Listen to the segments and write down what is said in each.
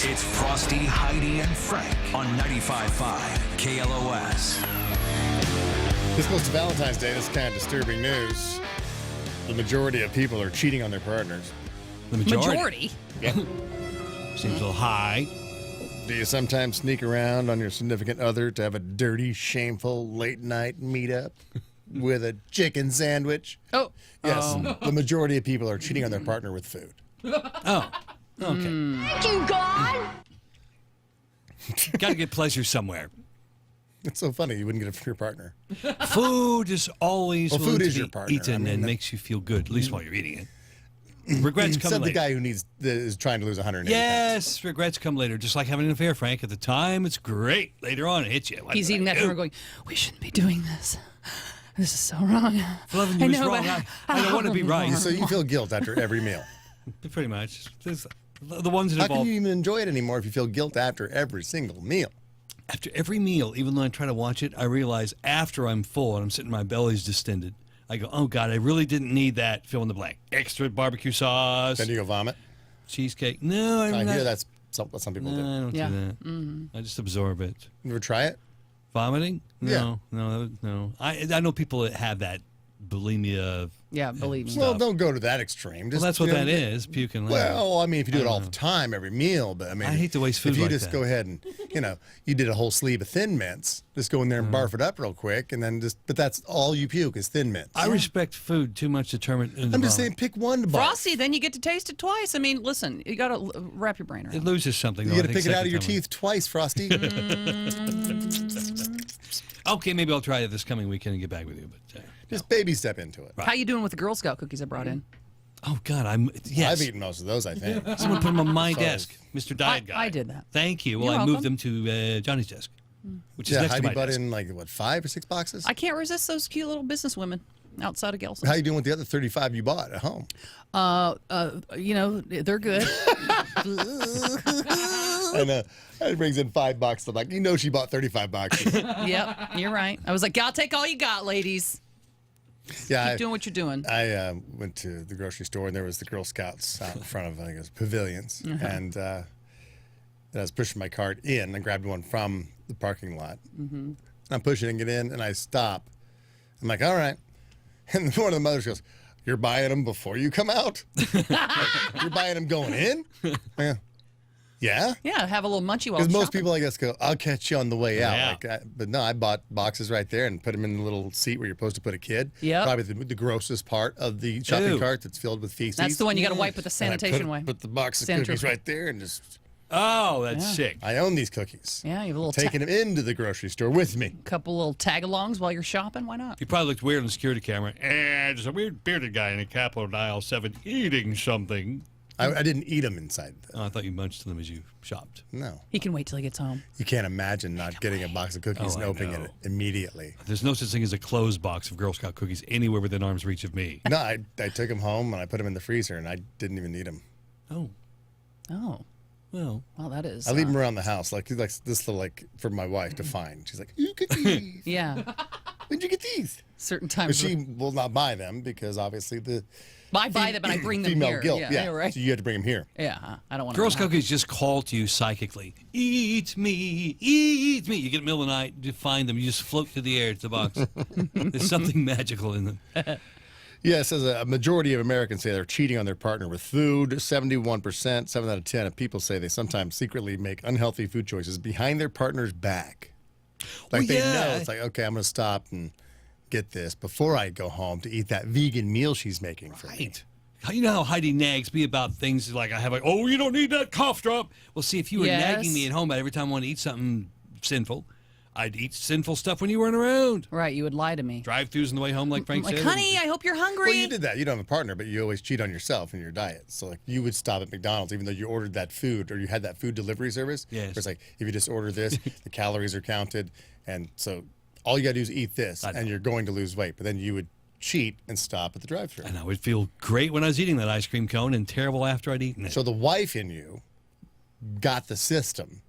It's Frosty, Heidi, and Frank on 95.5 KLOS. This close to Valentine's Day, this is kind of disturbing news. The majority of people are cheating on their partners. The majority? Yep. Seems a little high. Do you sometimes sneak around on your significant other to have a dirty, shameful late-night meetup with a chicken sandwich? Oh. Yes, the majority of people are cheating on their partner with food. Oh, okay. Thank you, God. Got to get pleasure somewhere. It's so funny you wouldn't get it from your partner. Food is always Well, food willing is to your be partner. eaten I mean, and that- makes you feel good, at least while you're eating it. Regrets come Except later. the guy who is trying to lose 180 pounds. Yes, regrets come later. Just like having an affair, Frank. At the time, it's great. Later on, it hits you. What He's did eating I that do? and we're going, we shouldn't be doing this. This is so wrong. If loving you is wrong, but I don't want to be right. So you feel guilt after every meal. Pretty much. The ones that How can involve you even enjoy it anymore if you feel guilt after every single meal? after every meal, even though I try to watch it, I realize after I'm full and I'm sitting, my belly's distended. I go, oh God, I really didn't need that. Fill in the blank. Extra barbecue sauce, Then you go vomit. cheesecake. No, I'm I not. hear that's what some people No, I do. don't Yeah. do that. I just absorb it. You ever try it? Vomiting? Yeah. No. I know people that have that bulimia. Yeah, believe me. Well, don't go to that extreme. Well, that's what that is. Puking. Well, I mean, if you do it all the time, every meal, but I mean, I hate to waste food If you like just that. go ahead and, you did a whole sleeve of Thin Mints, just go in there and barf it up real quick, and then but that's all you puke is Thin Mints. I respect food too much to turn it into I'm just saying, vomit. pick one to barf. Frosty, then you get to taste it twice. I mean, listen, you got to wrap your brain around It it. loses something. You though, I got to think, pick it out of second your time. teeth twice, Frosty. Okay, maybe I'll try it this coming weekend and get back with you. But Just baby step into it. How you doing with the Girl Scout cookies I brought in? oh God, yes. I've eaten most of those, I think. Someone put them on my So- desk, Mr. Diet Guy. I did that. Thank you. Well, You're I moved welcome. them to Johnny's desk, which is Yeah, next Heidi to my bought desk. in 5 or 6 boxes. I can't resist those cute little business women outside of Gelson's. How you doing with the other 35 you bought at home? They're good. And he brings in 5 boxes. I'm like, she bought 35 boxes. Yep, you're right. I was like, I'll take all you got, ladies. Yeah, Keep doing what you're doing. I went to the grocery store and there was the Girl Scouts out in front of, I think it was pavilions. And I was pushing my cart in. I grabbed one from the parking lot. And I'm pushing and get in and I stop. I'm like, all right. And one of the mothers goes, you're buying them before you come out? You're buying them going in? Yeah. Yeah, have a little munchie while Because most shopping. people, I guess, go, I'll catch you on the way out. Yeah. But no, I bought boxes right there and put them in the little seat where you're supposed to put a kid. Yep. Probably the grossest part of the shopping Ew. cart that's filled with feces. That's the one you got to wipe with the And I sanitation way. put the box of Sanitary. cookies right there and just, Oh, that's Yeah. sick. I own these cookies. Yeah, you have a little Taking them into the grocery store with me. couple little tag-alongs while you're shopping. Why not? You probably looked weird on the security camera. And there's a weird bearded guy in a Capitol aisle 7 eating something. I didn't eat them inside. Oh, I thought you munched them as you shopped. No. He can wait till he gets home. You can't imagine not getting a box of cookies Oh, and I opening know. it immediately. There's no such thing as a closed box of Girl Scout cookies anywhere within arm's reach of me. No, I took them home and I put them in the freezer and I didn't even eat them. Oh, Oh, well. well, that is. I leave them around the house, like this little, for my wife to find. She's like, "Ooh, cookies. Yeah, Where'd you get these?" certain But times. she will not buy them because obviously the I buy them and I bring them female here. guilt. Yeah, you're right. So you had to bring them here. Yeah, I don't want Girl to. Scout cookies just call to you psychically. Eat me, eat me. You get in the middle of the night, you find them, you just float through the air to the box. There's something magical in them. Yeah, it says a majority of Americans say they're cheating on their partner with food. 71%, 7 out of 10 of people say they sometimes secretly make unhealthy food choices behind their partner's back. Like Well, they yeah. know, it's like, okay, I'm going to stop and get this before I go home to eat that vegan meal she's making for me. Right. You know how Heidi nags me about things like oh, you don't need that cough drop. Well, see, if you were Yes. nagging me at home about every time I want to eat something sinful, I'd eat sinful stuff when you weren't around. Right, you would lie to me. Drive-throughs on the way home, like Frank Like, said. honey, I hope you're hungry. Well, you did that. You don't have a partner, but you always cheat on yourself in your diet. So, like, you would stop at McDonald's even though you ordered that food or you had that food delivery service. Yes. Where it's like, if you just order this, the calories are counted. And so all you got to do is eat this I know. and you're going to lose weight. But then you would cheat and stop at the drive-thru. And I would feel great when I was eating that ice cream cone and terrible after I'd eaten it. So the wife in you got the system.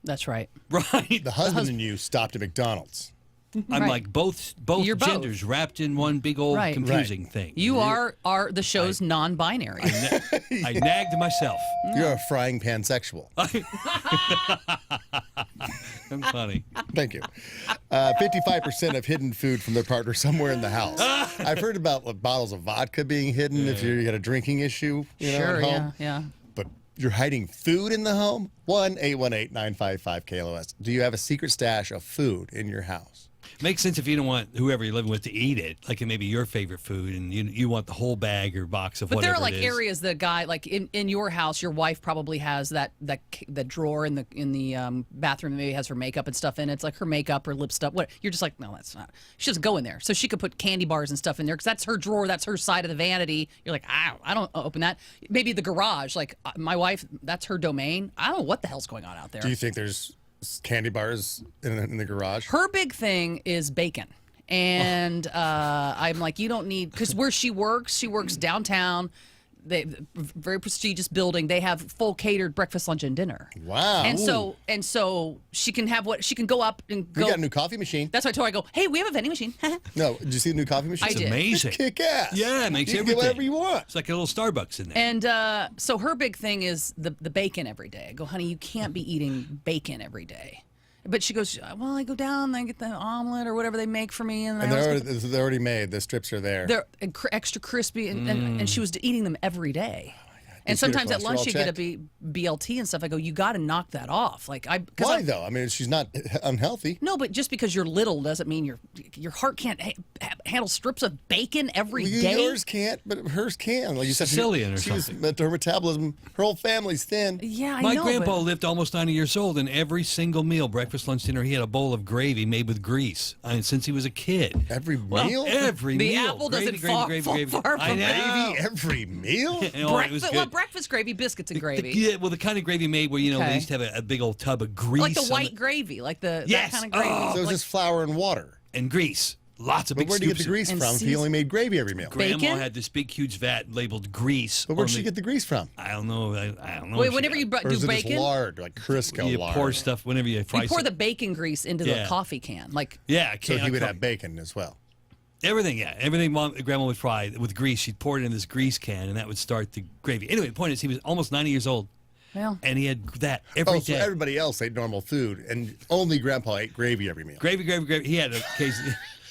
That's right. Right. The husband in you stopped at McDonald's. I'm Right. like both You're both. genders wrapped in one big old Right. confusing thing. You are the show's non-binary. I nagged myself. You're a frying pan sexual. I'm funny. Thank you. 55% have hidden food from their partner somewhere in the house. I've heard about bottles of vodka being hidden if you got a drinking issue, Sure, at home. yeah. But you're hiding food in the home? 1-818-955-KLOS. Do you have a secret stash of food in your house? Makes sense if you don't want whoever you're living with to eat it, like it may be your favorite food, and you want the whole bag or box of But there whatever are like it is. areas that guy like in your house, your wife probably has that drawer in the bathroom that maybe has her makeup and stuff in it. It's like her makeup or lip stuff. What you're just like, no, that's not. She doesn't go in there, so she could put candy bars and stuff in there because that's her drawer, that's her side of the vanity. You're like, I don't open that. Maybe the garage, like my wife, that's her domain. I don't know what the hell's going on out there. Do you think there's candy bars in the garage? Her big thing is bacon. And I'm like, you don't need, because where she works downtown. Very prestigious building. They have full catered breakfast, lunch, and dinner. Wow. And so she can have what she can go up and go. We got a new coffee machine. That's why I told her, I go, hey, we have a vending machine. No, did you see the new coffee machine? I It's did. amazing. Kick ass. Yeah, it makes you can everything. get whatever you want. It's like a little Starbucks in there. And so her big thing is the bacon every day. I go, honey, you can't be eating bacon every day. But she goes, well, I go down and I get the omelet or whatever they make for me. And And they're already made. The strips are there. they're extra crispy. And she was eating them every day. And Is your sometimes at lunch cholesterol you get a checked? BLT and stuff. I go, you got to knock that off. Like Why though? I mean, she's not unhealthy. No, but just because you're little doesn't mean your heart can't handle strips of bacon every day. Yours can't, but hers can. Like you said, Sicilian or something. Her metabolism, her whole family's thin. Yeah, I My know. grandpa but lived almost 90 years old, and every single meal, breakfast, lunch, dinner, he had a bowl of gravy made with grease. I mean, since he was a kid. Every meal? Every The meal. apple doesn't Gravy, fall- gravy, fall gravy, far I from know. Gravy every meal? You know, it was breakfast, good. breakfast gravy, biscuits and gravy. Yeah, well, the kind of gravy made where, they Okay. used to have a big old tub of grease. Like the on white gravy, like that Yes. kind of gravy. Oh. So it's Like just flour and water. and grease. Lots of But big where do you get scoops the grease and from if he season- only made gravy every meal? Bacon? Grandma had this big, huge vat labeled grease. But where'd on she the- get the grease from? I don't know. I don't know. Wait, what she whenever got. you Or do is it just bacon, lard, like Crisco You lard? pour stuff whenever you fry you pour the something. bacon grease into the Yeah. coffee can. Like Yeah, So can he would have bacon as well. everything. Yeah, everything Grandma would fry with grease. She'd pour it in this grease can, and that would start the gravy. Anyway, the point is, he was almost 90 years old, well, and he had that every So day. everybody else ate normal food, and only Grandpa ate gravy every meal. Gravy, gravy, gravy. He had a case.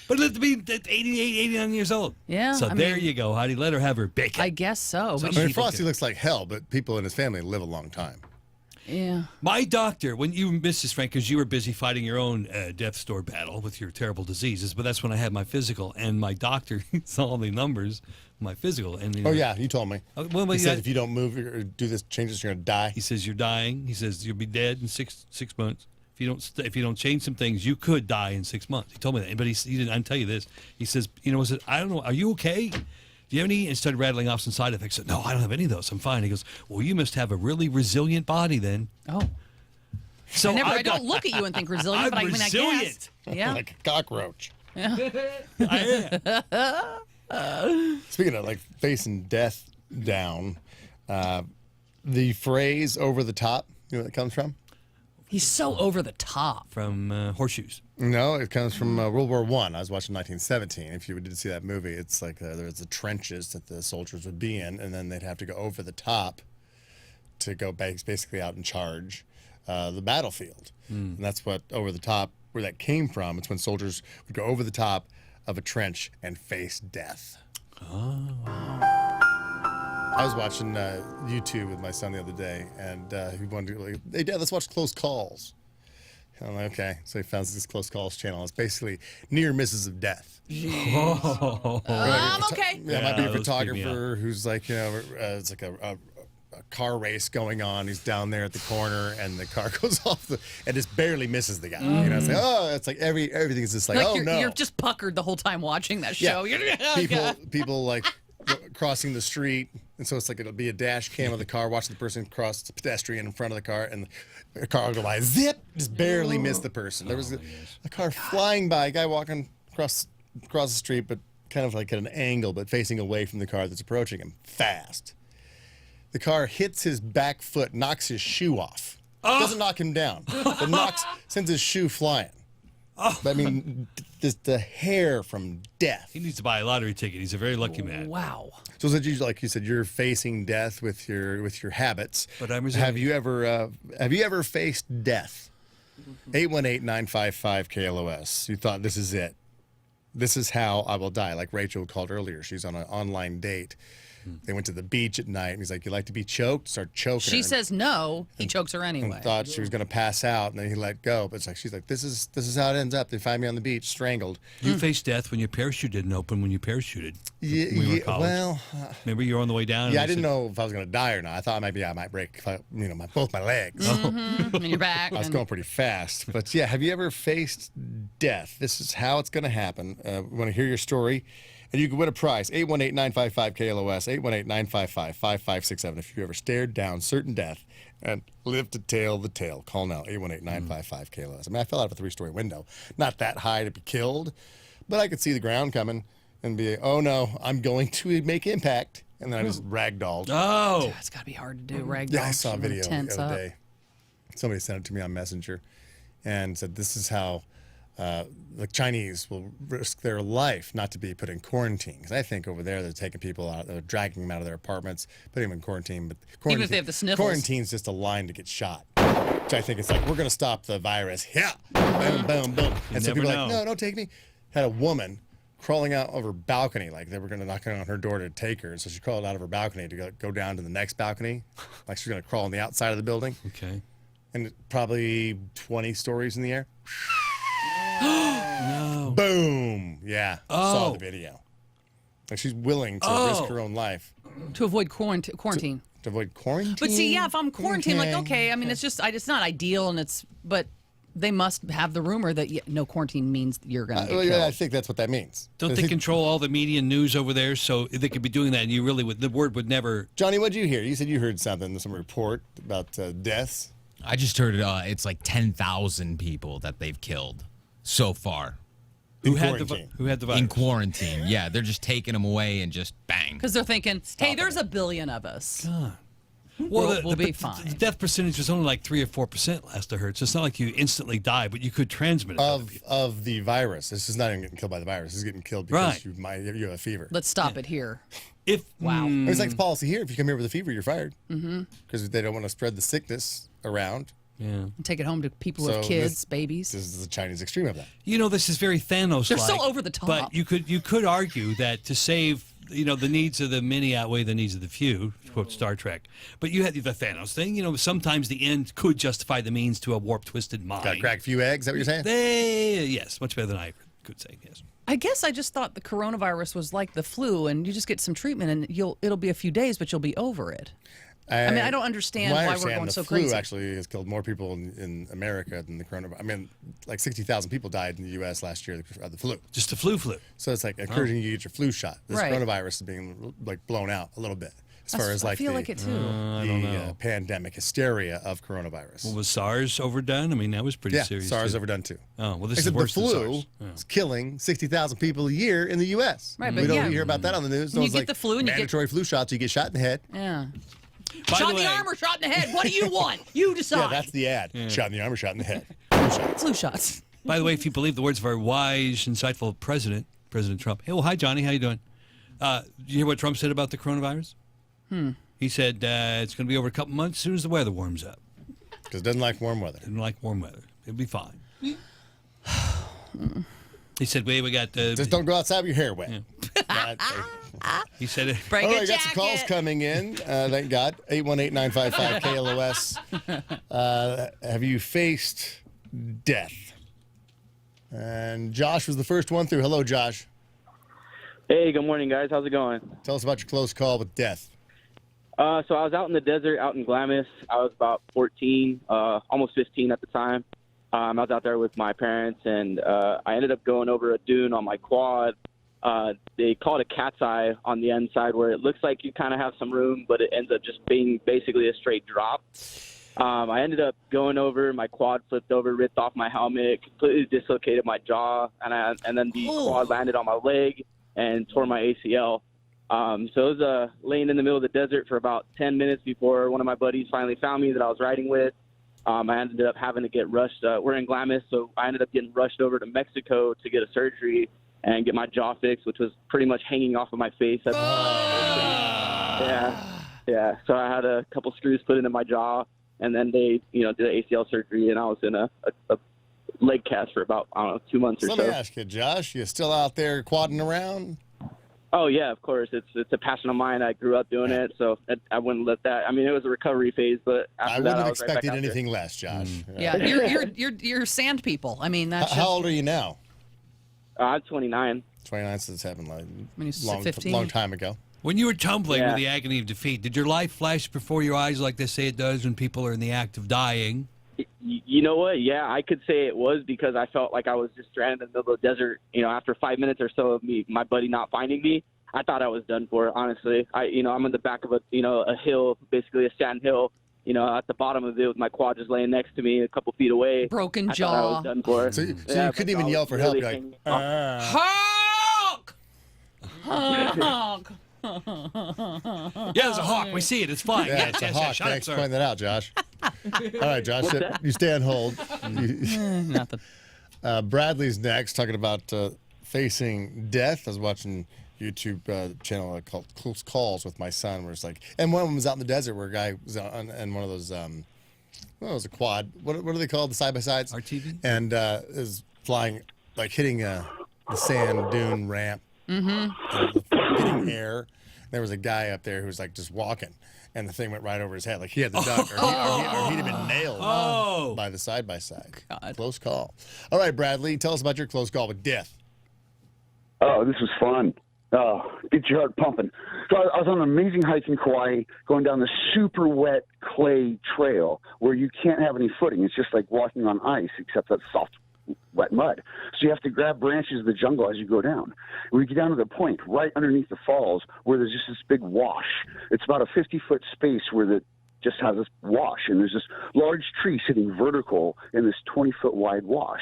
But let to be 88, 89 years old. Yeah, So I there mean- you go, Heidi. Let her have her bacon. I guess so. So- But I mean, People Frosty do. looks like hell, but people in his family live a long time. yeah. My doctor, when you missed this, Frank, because you were busy fighting your own death store battle with your terrible diseases, but that's when I had my physical, and my doctor saw the numbers, my physical, and Oh yeah, you told me. well, He yeah. said if you don't move or do this changes, you're gonna die. He says you're dying. He says you'll be dead in six months. If you don't change some things, you could die in 6 months. He told me that, but he didn't. I didn't tell you this. He says, I said, I don't know. Are you okay? Do you have any? And started rattling off some side effects. I said, no, I don't have any of those. I'm fine. He goes, well, you must have a really resilient body then. Oh, So I don't look at you and think resilient, I'm but I mean, I guess. resilient. Yeah. Like a cockroach. I am. Speaking of like facing death down, the phrase "over the top," you know where it comes from? He's so over the top. From Horseshoes. No, it comes from World War I. I was watching 1917. If you did see that movie, it's like there's the trenches that the soldiers would be in, and then they'd have to go over the top to go basically out and charge the battlefield. And that's what over the top, where that came from. It's when soldiers would go over the top of a trench and face death. I was watching YouTube with my son the other day, and he wanted to, like, hey, Dad, let's watch Close Calls. And I'm like, okay. So he found this Close Calls channel. It's basically near misses of death. I'm okay. Yeah, might be a those creep me photographer who's like, it's like a car race going on. He's down there at the corner, and the car goes off and just barely misses the guy. It's like everything is just like, Like oh no. you're just puckered the whole time watching that Yeah. show. You're, oh, God. people like crossing the street, and so it's like it'll be a dash cam of the car watching the person cross the pedestrian in front of the car, and the car will go by, zip, just barely miss the person. There was a car flying by, a guy walking across the street, but kind of like at an angle, but facing away from the car that's approaching him fast. The car hits his back foot, knocks his shoe off. Doesn't knock him down, but sends his shoe flying. But I mean, just the hair from death. He needs to buy a lottery ticket. He's a very lucky man. Wow. So is it you, like you said, you're facing death with your habits. But I'm have you ever faced death? 818-955-KLOS. You thought this is it. This is how I will die. Like Rachel called earlier. She's on an online date. They went to the beach at night, and he's like, "You like to be choked?" Start choking her. She says no. He chokes her anyway. And thought she was going to pass out, and then he let go. But it's like she's like, "This is how it ends up." They find me on the beach, strangled. You faced death when your parachute didn't open when you parachuted. Yeah, when you were in college. well, Remember you were on the way down? yeah, I and they didn't said- know if I was going to die or not. I thought I might break, both my legs. And you're back. I was going pretty fast. But yeah, have you ever faced death? This is how it's going to happen. We want to hear your story. And you can win a prize. 818-955-KLOS, 818-955-5567. If you ever stared down certain death and lived to tell the tale, call now, 818-955-KLOS. I mean, I fell out of a 3-story window. Not that high to be killed, but I could see the ground coming and be, oh no, I'm going to make impact. And then I just ragdolled. Oh. It's got to be hard to do. Ragdoll. Yeah, I saw a video the Tense other up. day. Somebody sent it to me on Messenger and said, this is how the Chinese will risk their life not to be put in quarantine. Because I think over there they're taking people out, they're dragging them out of their apartments, putting them in quarantine. But quarantine, Even if they have the sniffles. quarantine's just a line to get shot. Which I think it's like, we're going to stop the virus. Yeah. Boom, boom, boom. And so never people are know. like, no, don't take me. Had a woman crawling out of her balcony, like they were going to knock on her door to take her. So she crawled out of her balcony to go down to the next balcony. Like she's going to crawl on the outside of the building. Okay. And probably 20 stories in the air. No. Boom. Yeah. Saw Oh. the video. Like she's willing to risk her own life To avoid quarantine. to avoid quarantine. But see, yeah, if I'm quarantined, like, okay, I mean, it's not ideal, but they must have the rumor that no quarantine means you're going to get Well, killed. yeah, I think that's what that means. Don't I they think- control all the media and news over there? So they could be doing that, and you really would. The word would never. Johnny, what'd you hear? You said you heard something, some report about deaths. I just heard it's like 10,000 people that they've killed so far Who In had quarantine. who had the virus? in quarantine. Yeah, they're just taking them away and just bang. Because they're thinking, hey, there's a billion of us. Well, We'll be the fine. death percentage was only like 3 or 4% last I heard. So it's not like you instantly die, but you could transmit it. to other people. Of the virus. This is not even getting killed by the virus. This is getting killed because Right. you have a fever. Let's stop it here. If Wow. It's like the policy here. If you come here with a fever, you're fired. Because they don't want to spread the sickness around. yeah. Take it home to people with So kids, this- babies. This is the Chinese extreme of that. You know, this is very Thanos. They're so over the top. But you could argue that to save, the needs of the many outweigh the needs of the few. To quote Star Trek. But you had the Thanos thing. Sometimes the end could justify the means to a warped, twisted mind. Got to crack a few eggs. Is that what you're saying? Yes, much better than I could say. Yes. I guess I just thought the coronavirus was like the flu, and you just get some treatment, and it'll be a few days, but you'll be over it. I mean, I don't understand why we're going the so flu crazy. actually has killed more people in America than the coronavirus. I mean, like 60,000 people died in the U.S. last year of the flu. Just the flu. So it's like encouraging you to get your flu shot. This Right. coronavirus is being like blown out a little bit as far as I like feel the, like it too. the pandemic hysteria of coronavirus. Well, was SARS overdone? I mean, that was pretty Yeah, serious. SARS too. overdone too. Oh, well, this Except is worse the than flu SARS. is killing 60,000 people a year in the U.S. Right, we but don't yeah. hear about that on the news. And you it's get like the flu and you get- mandatory flu shots. You get shot in the head. Yeah. By Shot the in the way- arm or shot in the head? What do you want? You decide. Yeah, that's the ad. Shot in the arm or shot in the head. Flu shots. Flu shots. By the way, if you believe the words of our wise, insightful President Trump. Hey, well, hi, Johnny. How you doing? Did you hear what Trump said about the coronavirus? He said it's going to be over a couple months as soon as the weather warms up. Because it doesn't like warm weather. Didn't like warm weather. It'll be fine. He said, we got... Just don't go outside with your hair wet. he said it. Break All a right, got some calls jacket. coming in. Thank God. 818-955-KLOS. Have you faced death? And Josh was the first one through. Hello, Josh. Hey, good morning, guys. How's it going? Tell us about your close call with death. So I was out in the desert, out in Glamis. I was about 14, almost 15 at the time. I was out there with my parents, and I ended up going over a dune on my quad. They call it a cat's eye on the end side, where it looks like you kind of have some room, but it ends up just being basically a straight drop. I ended up going over, my quad flipped over, ripped off my helmet, completely dislocated my jaw, and then the quad landed on my leg and tore my ACL. So it was laying in the middle of the desert for about 10 minutes before one of my buddies finally found me that I was riding with. I ended up having to get rushed. We're in Glamis, so I ended up getting rushed over to Mexico to get a surgery and get my jaw fixed, which was pretty much hanging off of my face. Yeah. So I had a couple screws put into my jaw, and then they, did an ACL surgery, and I was in a leg cast for about, 2 months or so. Let me ask you, Josh, you still out there quadding around? Oh, yeah, of course. It's a passion of mine. I grew up doing it, so I wouldn't let that. I mean, it was a recovery phase, but after I that, wouldn't I have was right back expected out there. anything less, Josh. Yeah, you're sand people. I mean, that's How old are you now? I'm 29. 29, so this happened like When he's long 15. time ago. When you were tumbling Yeah. with the agony of defeat, did your life flash before your eyes like they say it does when people are in the act of dying? You know what? Yeah, I could say it was because I felt like I was just stranded in the middle of the desert. After 5 minutes or so of my buddy not finding me, I thought I was done for. Honestly, I'm in the back of a hill, basically a sand hill. At the bottom of it with my quad just laying next to me, a couple feet away. broken I thought I jaw. was done for. So you Yeah, couldn't my even jaw yell was for help. really You're like, hanging off. Hawk! Hawk! Yeah, there's a hawk. We see it. It's fine. yeah, it's a hawk. Shut up, Thanks for sir. pointing that out, Josh. All right, Josh, you stay on hold. Nothing. Bradley's next, talking about facing death. I was watching YouTube channel called Close Calls with my son, where it's like, and one of them was out in the desert where a guy was on one of those, it was a quad. What are they called? The side by sides? RTV? And is flying, like hitting the sand dune ramp, and getting air. There was a guy up there who was like just walking, and the thing went right over his head, like he had the duck, or he'd have been nailed by the side by side. Close call. All right, Bradley, tell us about your close call with death. Oh, this was fun. Oh, get your heart pumping. So I was on an amazing hike in Kauai, going down this super wet clay trail where you can't have any footing. It's just like walking on ice, except that's soft, wet mud. So you have to grab branches of the jungle as you go down. We get down to the point right underneath the falls where there's just this big wash. It's about a 50-foot space where the just has this wash, and there's this large tree sitting vertical in this 20-foot wide wash.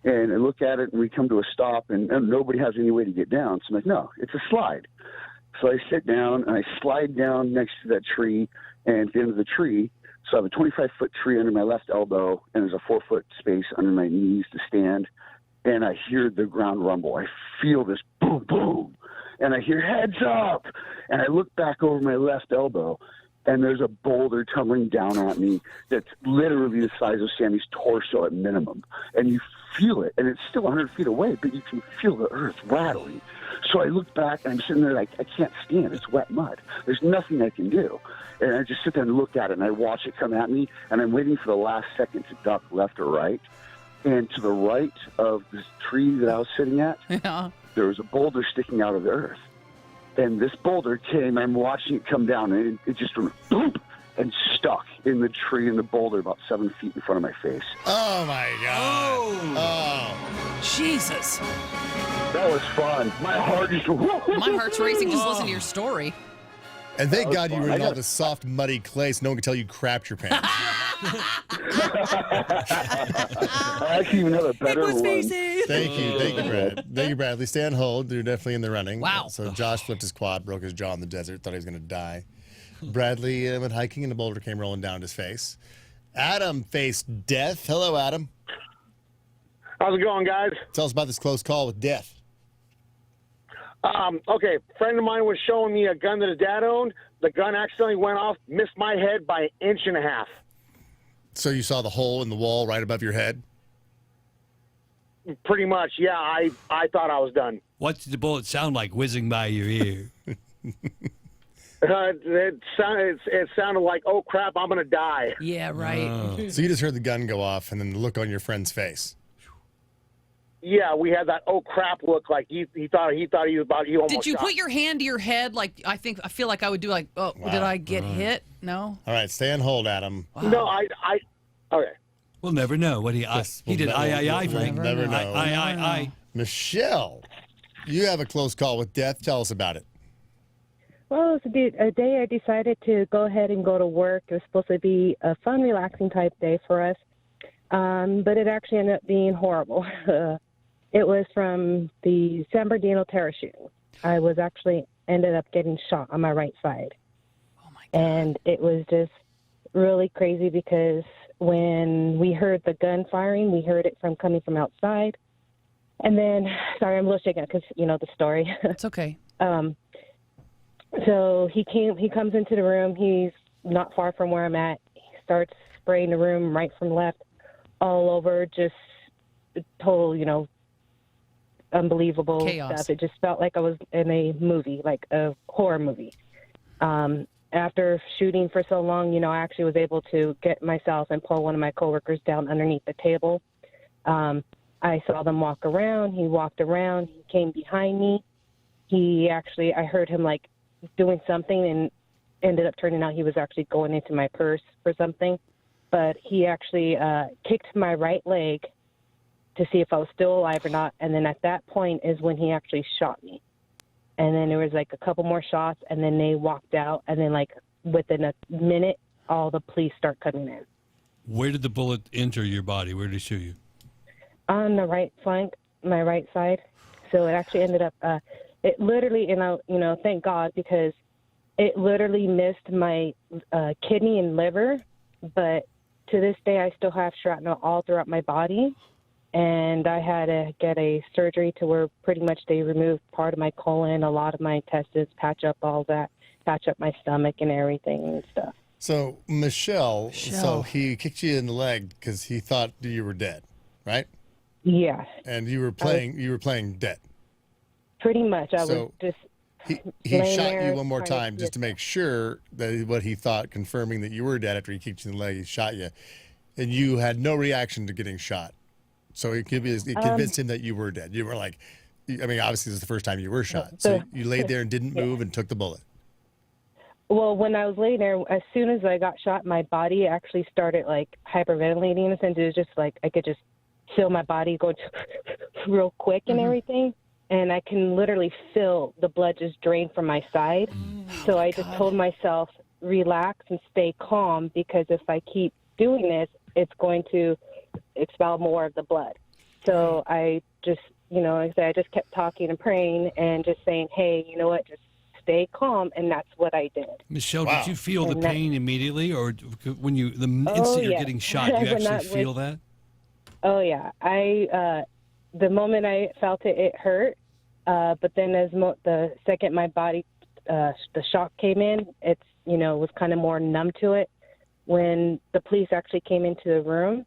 And I look at it, and we come to a stop, and nobody has any way to get down. So I'm like, no, it's a slide. So I sit down, and I slide down next to that tree, and at the end of the tree, so I have a 25-foot tree under my left elbow, and there's a 4-foot space under my knees to stand, and I hear the ground rumble. I feel this boom, boom, and I hear heads up, and I look back over my left elbow, and there's a boulder tumbling down at me that's literally the size of Sammy's torso at minimum. And you feel it, and it's still 100 feet away, but you can feel the earth rattling. So I look back, and I'm sitting there like, I can't stand. It's wet mud. There's nothing I can do. And I just sit there and look at it, and I watch it come at me, and I'm waiting for the last second to duck left or right. And to the right of this tree that I was sitting at, there was a boulder sticking out of the earth. And this boulder came, I'm watching it come down, and it just went boom, and stuck in the tree and the boulder about 7 feet in front of my face. Oh, my God. Oh. Jesus. That was fun. My heart just... My heart's racing just listening to your story. And thank God you fun. were in I all got- this soft, muddy clay so no one could tell you crapped your pants. I actually even have a better one. Thank you, Brad. Thank you, Bradley. Stay on hold. You're definitely in the running. Wow. So Josh flipped his quad, broke his jaw in the desert, thought he was going to die. Bradley went hiking, and the boulder came rolling down his face. Adam faced death. Hello, Adam. How's it going, guys? Tell us about this close call with death. Okay, a friend of mine was showing me a gun that his dad owned. The gun accidentally went off, missed my head by 1.5 inches. So you saw the hole in the wall right above your head? Pretty much, yeah. I thought I was done. What did the bullet sound like whizzing by your ear? It sounded like, oh, crap, I'm going to die. Yeah, right. So you just heard the gun go off and then the look on your friend's face. Yeah, we had that oh crap look, like he thought he was about, he almost Did you shot. put your hand to your head like I feel like I would do, like, oh, did I get hit? No. All right, stay on hold, Adam. No, okay. We'll never know what he Yes, he we'll did. never- I we'll for me. never know. I. Michelle, you have a close call with death. Tell us about it. Well, it was a day I decided to go ahead and go to work. It was supposed to be a fun, relaxing type day for us, but it actually ended up being horrible. It was from the San Bernardino terror shooting. I was actually ended up getting shot on my right side. Oh, my God. And it was just really crazy because when we heard the gun firing. We heard it coming from outside. And then, sorry, I'm a little shaken because, the story. It's okay. So he comes into the room. He's not far from where I'm at. He starts spraying the room right from left all over, just total, unbelievable Chaos. stuff. It just felt like I was in a movie, like a horror movie. After shooting for so long, I actually was able to get myself and pull one of my coworkers down underneath the table. I saw them walk around. He walked around. He came behind me. I heard him doing something, and ended up turning out he was actually going into my purse for something. But he actually kicked my right leg to see if I was still alive or not. And then at that point is when he actually shot me. And then there was a couple more shots, and then they walked out. And then within a minute, all the police start coming in. Where did the bullet enter your body? Where did it shoot you? On the right flank, my right side. So it actually ended up, it literally, thank God, because it literally missed my kidney and liver. But to this day, I still have shrapnel all throughout my body. And I had to get a surgery to where pretty much they removed part of my colon, a lot of my intestines, patch up all that, patch up my stomach and everything and stuff. So, Michelle, so he kicked you in the leg because he thought you were dead, right? Yeah. And you were playing dead. Pretty much. I was just he laying shot there you one more trying to time just to make sure that what he thought, confirming that you were dead after he kicked you in the leg, he shot you. And you had no reaction to getting shot. So it convinced him that you were dead. You were obviously this is the first time you were shot. So you laid there and didn't move and took the bullet. Well, when I was laying there, as soon as I got shot, my body actually started hyperventilating in a sense. It was just I could just feel my body going real quick and everything. And I can literally feel the blood just drain from my side. So I just told myself, relax and stay calm, because if I keep doing this, it's going to expel more of the blood. So I just, like I said, I just kept talking and praying and just saying, hey, you know what, just stay calm. And that's what I did. Michelle, did you feel the pain immediately, or when the instant you're getting shot, you actually feel that? Oh, yeah. The moment I felt it, it hurt. But then the second my body, the shock came in, it's, was kind of more numb to it. When the police actually came into the room,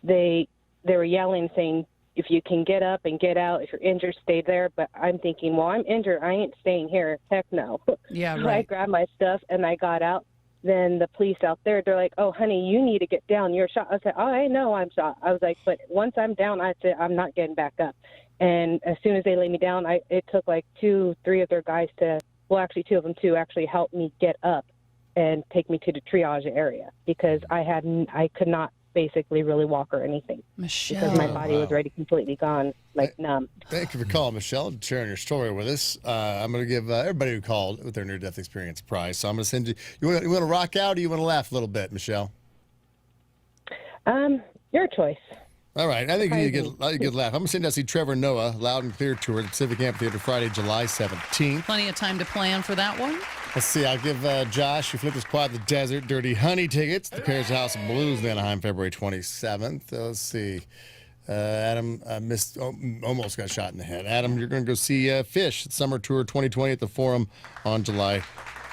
they were yelling, saying, if you can get up and get out, if you're injured, stay there. But I'm thinking, well, I'm injured. I ain't staying here. Heck no. Yeah, So right. I grabbed my stuff and I got out. Then the police out there, they're like, oh, honey, you need to get down. You're shot. I said, oh, I know I'm shot. I was like, but once I'm down, I said, I'm not getting back up. And as soon as they laid me down, it took 2, 3 of their guys actually 2 of them to actually help me get up and take me to the triage area, because I could not basically really walk or anything. Michelle. Because my body was already completely gone, numb. Thank you for calling, Michelle, and sharing your story with us. I'm going to give everybody who called with their near-death experience a prize. So I'm going to send you. You want to rock out, or you want to laugh a little bit, Michelle? Your choice. All right. I think you get a good laugh. I'm going to send you to see Trevor Noah, Loud and Clear Tour at the Pacific Amphitheater Friday, July 17th. Plenty of time to plan for that one. Let's see. I'll give Josh, who flipped his quad the desert, Dirty Honey tickets. The Paris House of Blues in Anaheim, February 27th. Let's see. Adam almost got shot in the head. Adam, you're going to go see Fish at Summer Tour 2020 at the Forum on July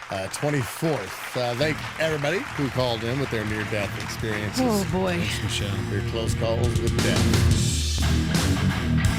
24th. Thank everybody who called in with their near-death experiences. Oh, boy. Thanks, Michelle. Your close calls with death.